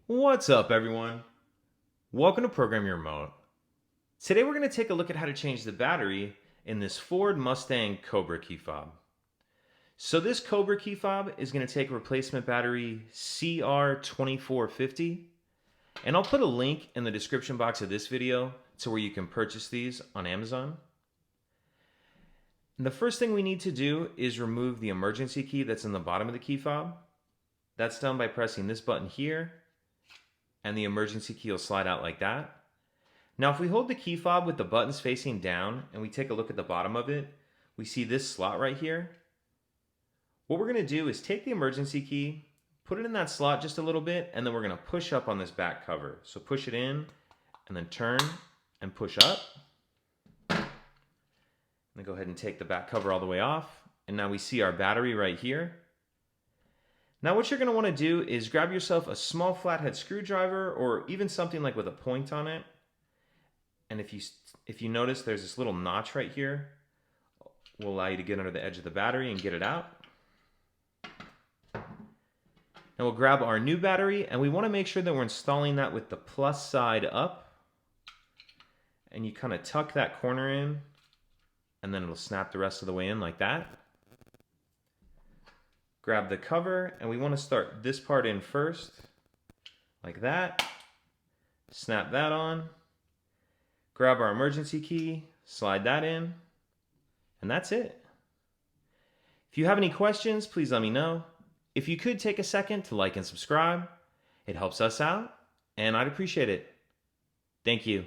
What's up, everyone? Welcome to Program Your Remote. Today we're going to take a look at how to change the battery in this Ford Mustang Cobra key fob. So this Cobra key fob is going to take replacement battery CR2450, and I'll put a link in the description box of this video to where you can purchase these on Amazon. And the first thing we need to do is remove the emergency key that's in the bottom of the key fob. That's done by pressing this button here, and the emergency key will slide out like that. Now if we hold the key fob with the buttons facing down and we take a look at the bottom of it, we see this slot right here. What we're going to do is take the emergency key, put it in that slot just a little bit, and then we're going to push up on this back cover. So push it in and then turn and push up. And then go ahead and take the back cover all the way off. And now we see our battery right here. Now what you're going to want to do is grab yourself a small flathead screwdriver or even something like with a point on it. And if you notice there's this little notch right here, will allow you to get under the edge of the battery and get it out. Now we'll grab our new battery, and we want to make sure that we're installing that with the plus side up. And you kind of tuck that corner in, and then it'll snap the rest of the way in like that. Grab the cover, and we want to start this part in first, like that. Snap that on. Grab our emergency key, slide that in, and that's it. If you have any questions, please let me know. If you could take a second to like and subscribe, it helps us out, and I'd appreciate it. Thank you.